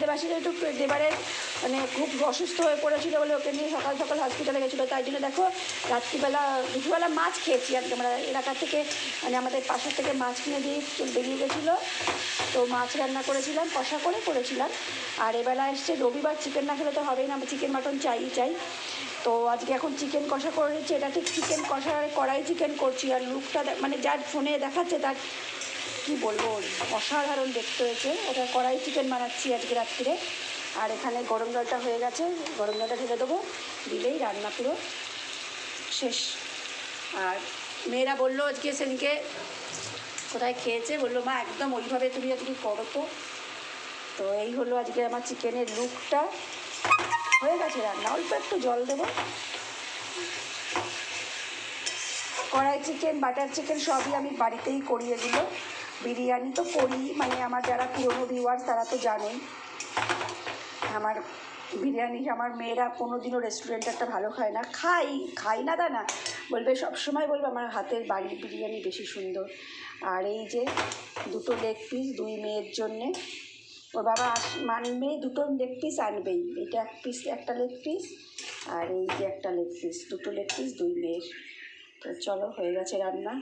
দেবাশিস একটু দেবারের মানে খুব অসুস্থ হয়ে পড়েছিল বলে ওকে নিয়ে সকাল সকাল হসপিটালে গেছিলো, তাই জন্য দেখো রাত্রিবেলা দুপুরবেলা মাছ খেয়েছি আর কি। আমরা এলাকা থেকে মানে আমাদের পাশের থেকে মাছ কিনে দিয়ে বেরিয়ে গেছিলো, তো মাছ রান্না করেছিলাম, কষা করে করেছিলাম। আর এবেলা এসছে রবিবার, চিকেন না খেলে তো হবেই না, চিকেন মাটন চাই। তো আজকে এখন চিকেন কষা করেছি, এটা ঠিক চিকেন কষা কড়াই চিকেন করছি। আর লুকটা মানে যার ফোনে দেখাচ্ছে তার কী বলবো, অসাধারণ দেখতে হয়েছে। ওটা কড়াই চিকেন বানাচ্ছি আজকে রাত্রিরে। আর এখানে গরম জলটা হয়ে গেছে, গরম জলটা ঢেলে দেবো, দিলেই রান্না পুরো শেষ। আর মেয়েরা বললো আজকে সেদিনকে কোথায় খেয়েছে, বললো মা একদম ওইভাবে তুমি আজকে করো। তো এই হলো আজকে আমার চিকেনের লুকটা, হয়ে গেছে রান্না। অল্প একটু জল দেবো। কড়াই চিকেন, বাটার চিকেন সবই আমি বাড়িতেই করি এগুলো। বিরিয়ানি তো করি, মানে আমার যারা পুরনো ভিউয়ার্স তারা তো জানেন আমার বিরিয়ানি। আমার মেয়েরা কোনো দিনও রেস্টুরেন্টে একটা ভালো খায় না, খাই না তা না, বলবে সবসময় বলবে আমার হাতের বাড়ির বিরিয়ানি বেশি সুন্দর। আর এই যে দুটো লেগ পিস দুই মেয়ের জন্যে, ওর বাবা মানবে দুটো লেগ পিস আনবেই। এটা একটা লেগ পিস, আর এই যে একটা লেগ পিস, দুটো লেগ পিস দুই মেয়ের। তো চলো হয়ে গেছে রান্না।